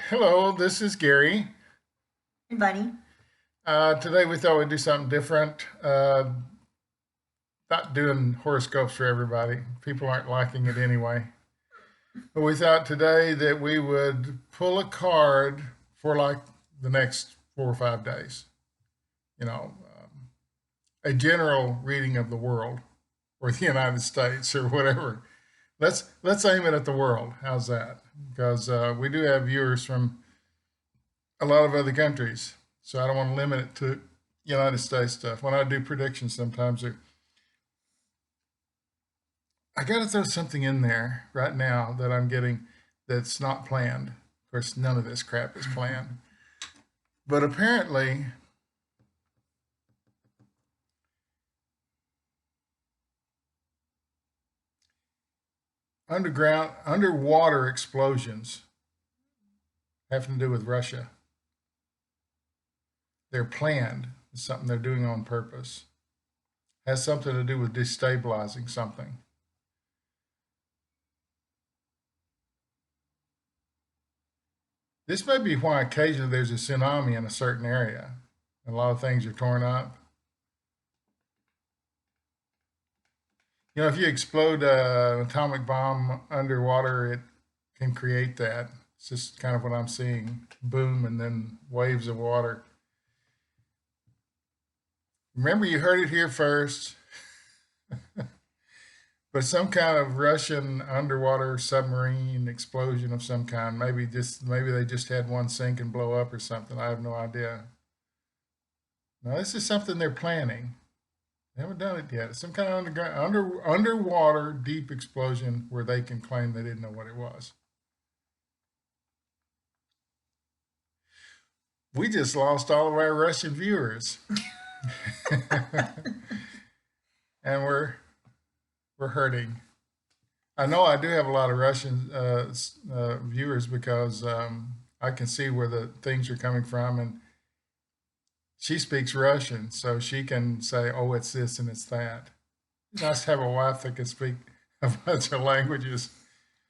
Hello, this is Gary. And Bunny. Today we thought we'd do something different. Not doing horoscopes for everybody. People aren't liking it anyway. But we thought today that we would pull a card for like the next 4 or 5 days. You know, a general reading of the world or the United States or whatever. Let's aim it at the world. How's that? Because we do have viewers from a lot of other countries. So I don't want to limit it to United States stuff. When I do predictions, sometimes I got to throw something in there right now that I'm getting that's not planned. Of course, none of this crap is planned. But apparently, underwater explosions having to do with Russia. They're planned. It's something they're doing on purpose. Has something to do with destabilizing something. This may be why occasionally there's a tsunami in a certain area. And a lot of things are torn up. You know, if you explode an atomic bomb underwater, it can create that. It's just kind of what I'm seeing. Boom, and then waves of water. Remember, you heard it here first. But some kind of Russian underwater submarine explosion of some kind. Maybe they just had one sink and blow up or something. I have no idea. Now this is something they're planning. They haven't done it yet. It's some kind of underwater deep explosion where they can claim they didn't know what it was. We just lost all of our Russian viewers, and we're hurting. I know I do have a lot of Russian viewers because I can see where the things are coming from, and she speaks Russian, so she can say, "Oh, it's this and it's that." It's nice to have a wife that can speak a bunch of languages,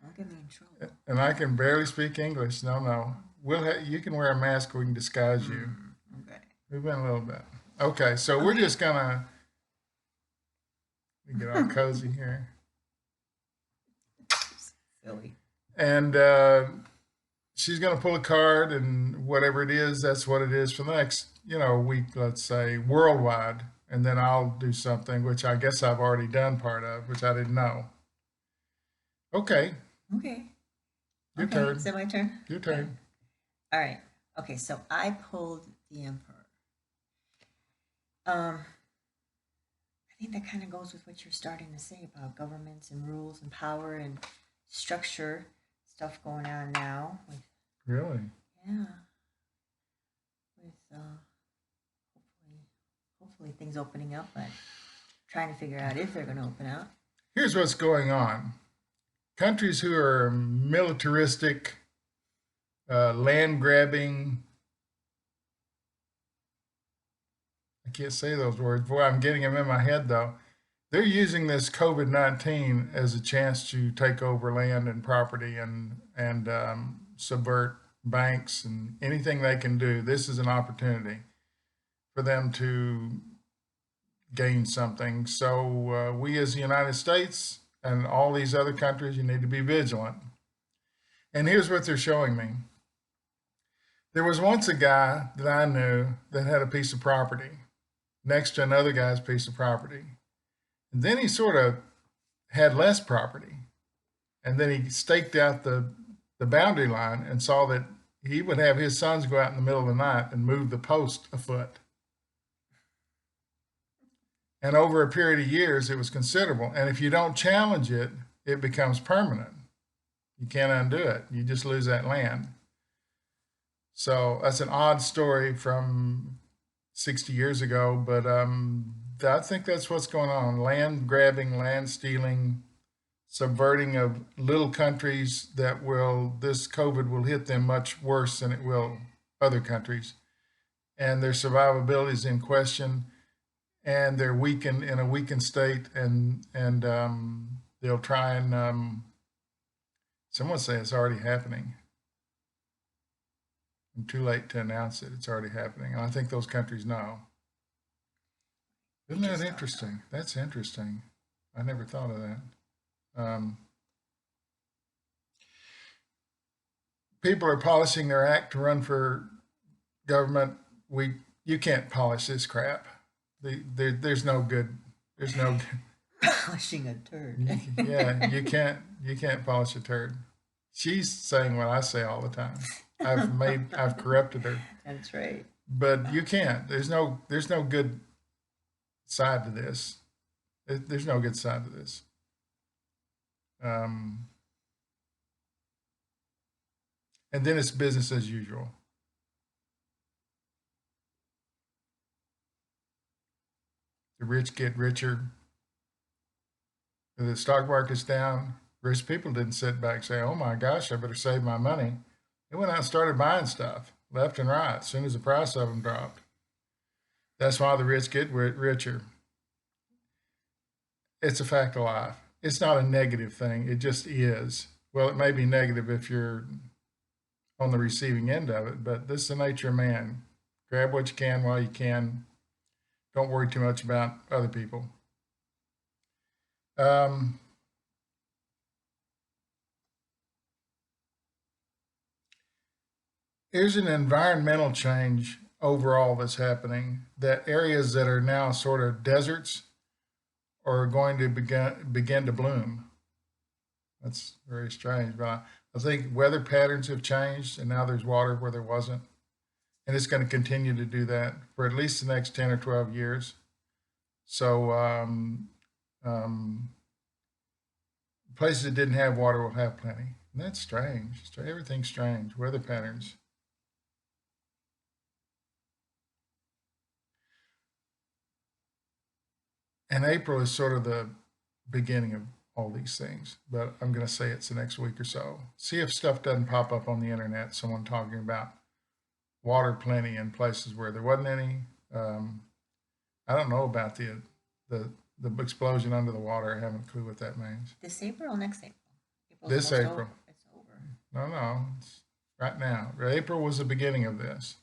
Don't get me in trouble. and I can barely speak English. No, no. You can wear a mask. We can disguise you. Okay. We've been a little bit. Okay, so we're Okay. just gonna get all cozy here, Silly. and she's gonna pull a card, and whatever it is, that's what it is for the next, week. Let's say worldwide, and then I'll do something which I guess I've already done part of, which I didn't know. Okay, Okay. your Okay. Is turn. it my turn? Your Okay. turn. All right. Okay. So I pulled the Emperor. I think that kind of goes with what you're starting to say about governments and rules and power and structure stuff going on now with, Really? yeah, with hopefully hopefully things opening up, but trying to figure out if they're going to open up. Here's what's going on. Countries who are militaristic, land grabbing, I can't say those words. Boy, I'm getting them in my head though. They're using this COVID-19 as a chance to take over land and property and subvert banks and anything they can do. This is an opportunity for them to gain something. So we, as the United States and all these other countries, you need to be vigilant. And here's what they're showing me. There was once a guy that I knew that had a piece of property next to another guy's piece of property. And then he sort of had less property. And then he staked out the boundary line and saw that he would have his sons go out in the middle of the night and move the post a foot. And over a period of years, it was considerable. And if you don't challenge it, it becomes permanent. You can't undo it. You just lose that land. So that's an odd story from 60 years ago, but I think that's what's going on. Land grabbing, land stealing, subverting of little countries this COVID will hit them much worse than it will other countries. And their survivability is in question, and they're weakened in a weakened state, and they'll try and someone say it's already happening. and too late to announce it. It's already happening. And I think those countries know. Isn't that interesting? That's interesting. I never thought of that. People are polishing their act to run for government. You can't polish this crap. There's no good. There's no. Polishing a turd. Yeah, you can't polish a turd. She's saying what I say all the time. I've corrupted her. That's right. But you can't. There's no good side to this. There's no good side to this. And then it's business as usual. The rich get richer. The stock market's down. Rich people didn't sit back and say, "Oh my gosh, I better save my money." They went out and started buying stuff left and right as soon as the price of them dropped. That's why the rich get richer. It's a fact of life. It's not a negative thing. It just is. Well, it may be negative if you're on the receiving end of it, but this is the nature of man. Grab what you can while you can. Don't worry too much about other people. There's an environmental change overall that's happening, that areas that are now sort of deserts are going to begin to bloom. That's very strange, but I think weather patterns have changed, and now there's water where there wasn't, and it's going to continue to do that for at least the next 10 or 12 years. So places that didn't have water will have plenty. And that's strange. Everything's strange. Weather patterns. And April is sort of the beginning of all these things, but I'm going to say it's the next week or so. See if stuff doesn't pop up on the internet, someone talking about water plenty in places where there wasn't any. I don't know about the explosion under the water. I haven't a clue what that means. This April or next April? This April. It's over. No, it's right now. April was the beginning of this.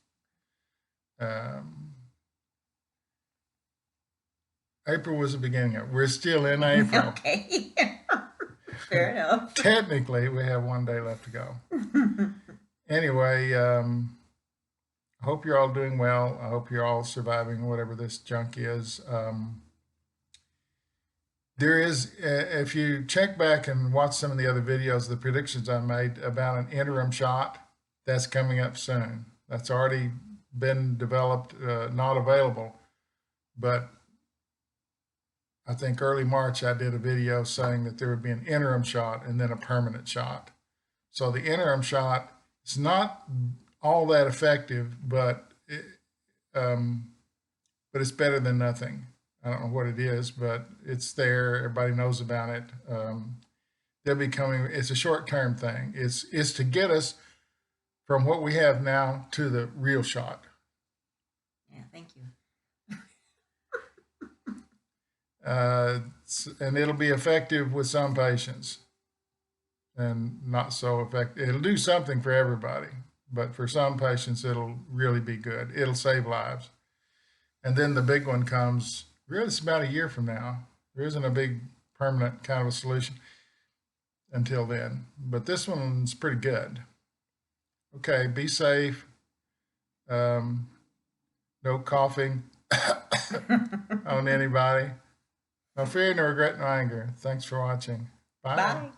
April was the beginning of it. We're still in April. Okay. Fair enough. Technically, we have 1 day left to go. Anyway, I hope you're all doing well. I hope you're all surviving whatever this junk is. There is, if you check back and watch some of the other videos, the predictions I made about an interim shot, that's coming up soon. That's already been developed, not available, but I think early March I did a video saying that there would be an interim shot and then a permanent shot. So the interim shot is not all that effective, but it's better than nothing. I don't know what it is, but it's there. Everybody knows about it. They'll be coming. It's a short-term thing. It's to get us from what we have now to the real shot. Yeah, thank you. And it'll be effective with some patients and not so effective. It'll do something for everybody, but for some patients, it'll really be good. It'll save lives. And then the big one comes, really, it's about a year from now. There isn't a big permanent kind of a solution until then, but this one's pretty good. Okay, be safe. No coughing on anybody. No fear, no regret, no anger. Thanks for watching. Bye. Bye.